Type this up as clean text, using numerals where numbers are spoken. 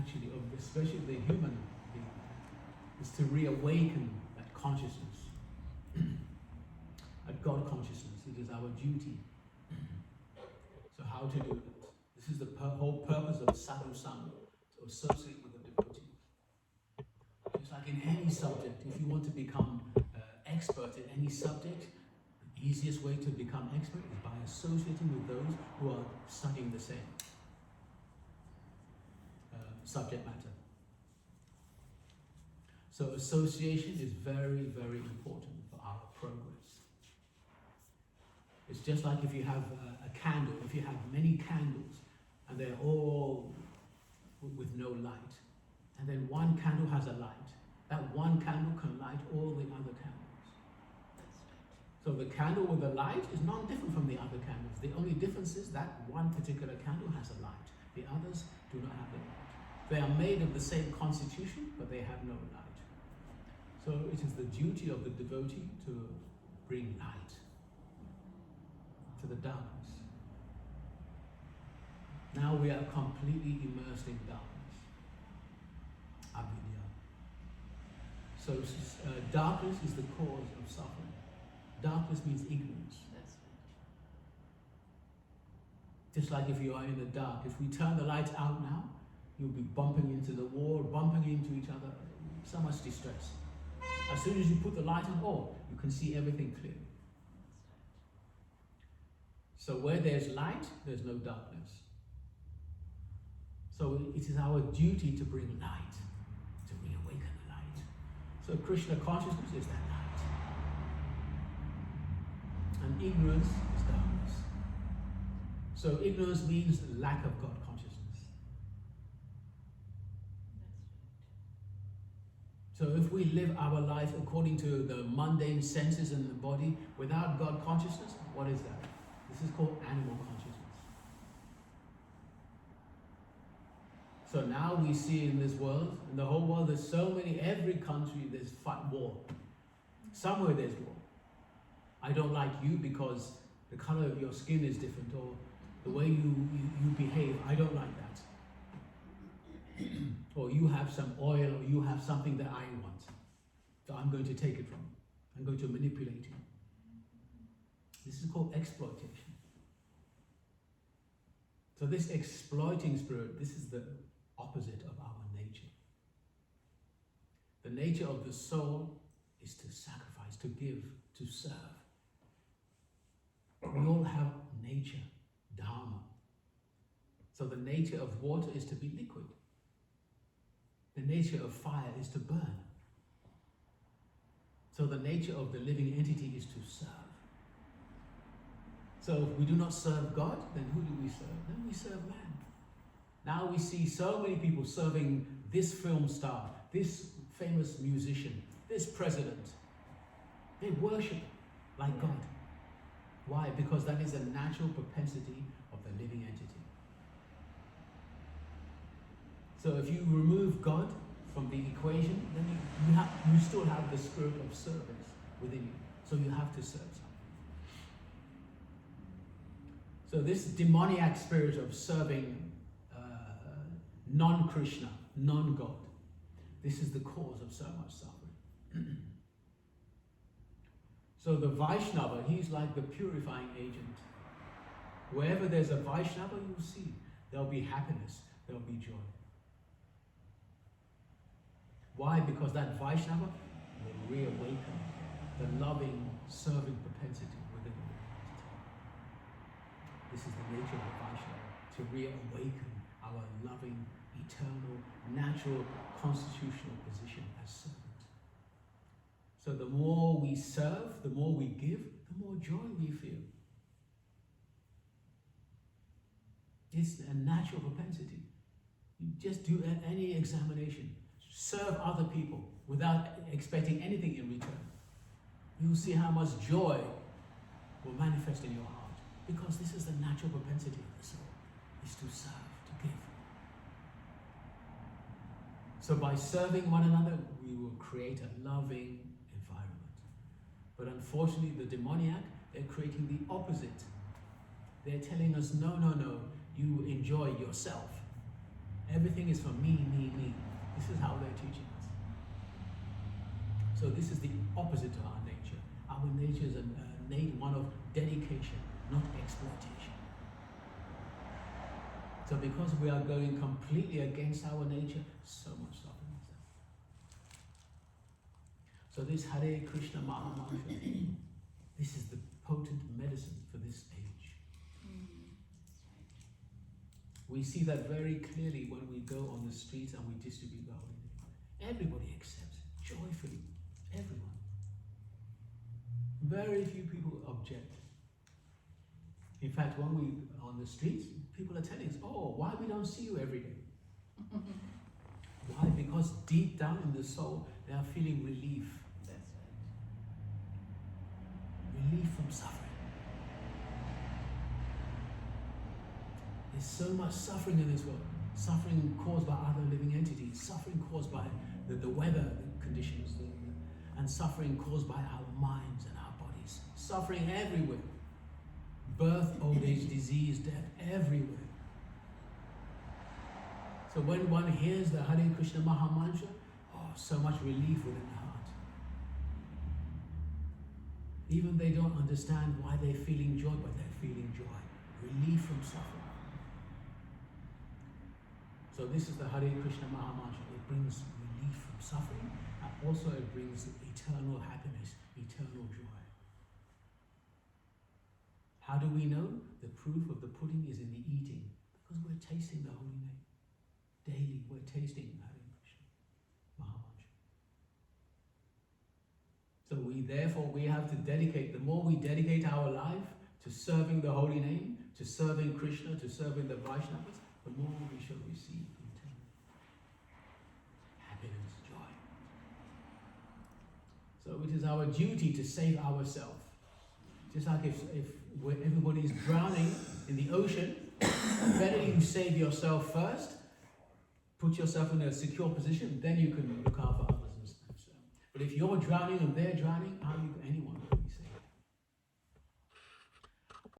actually, of especially the human being, is to reawaken that consciousness, that God consciousness. It is our duty. So how to do that? This is the whole purpose of satsang, to associate with the devotee. Just like in any subject, if you want to become expert in any subject, the easiest way to become expert is by associating with those who are studying the same subject matter. So association is very, very important for our progress. It's just like if you have a candle, if you have many candles and they're all with no light, and then one candle has a light, that one candle can light all the other candles. So the candle with the light is not different from the other candles. The only difference is that one particular candle has a light. The others do not have a light. They are made of the same constitution, but they have no light. So it is the duty of the devotee to bring light to the darkness. Now we are completely immersed in darkness. Avidya. So darkness is the cause of suffering. Darkness means ignorance. That's right. Just like if you are in the dark, if we turn the lights out now, you'll be bumping into the wall, bumping into each other. So much distress. As soon as you put the light on, you can see everything clearly. So where there's light, there's no darkness. So it is our duty to bring light, to reawaken the light. So Krishna consciousness is that light. And ignorance is darkness. So ignorance means lack of God consciousness. So if we live our life according to the mundane senses in the body without God consciousness, what is that? This is called animal consciousness. So now we see in this world, in the whole world, there's so many, every country there's war. Somewhere there's war. I don't like you because the color of your skin is different, or the way you behave, I don't like that. Or you have some oil, or you have something that I want. So I'm going to take it from you. I'm going to manipulate you. This is called exploitation. So this exploiting spirit, this is the opposite of our nature. The nature of the soul is to sacrifice, to give, to serve. We all have nature, dharma. So the nature of water is to be liquid. The nature of fire is to burn. So the nature of the living entity is to serve. So if we do not serve God, then who do we serve? Then we serve man. Now we see so many people serving this film star, this famous musician, this president. They worship like God. Why? Because that is a natural propensity of the living entity. So if you remove God from the equation, then you still have the spirit of service within you. So you have to serve something. So this demoniac spirit of serving non-Krishna, non-God, this is the cause of so much suffering. So the Vaishnava, he's like the purifying agent. Wherever there's a Vaishnava, you'll see there'll be happiness, there'll be joy. Why? Because that Vaishnava will reawaken the loving, serving propensity within the entity. This is the nature of the Vaishnava, to reawaken our loving, eternal, natural, constitutional position as servant. So the more we serve, the more we give, the more joy we feel. It's a natural propensity. You just do any examination. Serve other people without expecting anything in return. You'll see how much joy will manifest in your heart, because this is the natural propensity of the soul, is to serve, to give. So by serving one another, we will create a loving environment. But unfortunately, the demoniac, they're creating the opposite. They're telling us, no, you enjoy yourself. Everything is for me, me, me. This is how they're teaching us. So this is the opposite to our nature. Our nature is one of dedication, not exploitation. So because we are going completely against our nature, so much suffering is there. So this Hare Krishna Maha Mantra, this is the potent medicine for this age. We see that very clearly when we go on the streets and we distribute the holy name. Everybody accepts it, joyfully, everyone. Very few people object. In fact, when we are on the streets, people are telling us, oh, why we don't see you every day? Why? Because deep down in the soul, they are feeling relief. That's right. Relief from suffering. There's so much suffering in this world. Suffering caused by other living entities. Suffering caused by the weather conditions. And suffering caused by our minds and our bodies. Suffering everywhere. Birth, old age, disease, death, everywhere. So when one hears the Hare Krishna Maha Mantra, oh, so much relief within the heart. Even they don't understand why they're feeling joy, but they're feeling joy. Relief from suffering. So this is the Hare Krishna Maha Mantra. It brings relief from suffering, and also it brings eternal happiness, eternal joy. How do we know? The proof of the pudding is in the eating, because we're tasting the holy name. Daily, we're tasting Hare Krishna Maha Mantra. So we have to dedicate, the more we dedicate our life to serving the holy name, to serving Krishna, to serving the Vaishnavas, the more we shall receive eternal happiness, joy. So it is our duty to save ourselves. Just like if everybody's drowning in the ocean, better you save yourself first, put yourself in a secure position, then you can look out for others and stuff. But if you're drowning and they're drowning, how you anyone?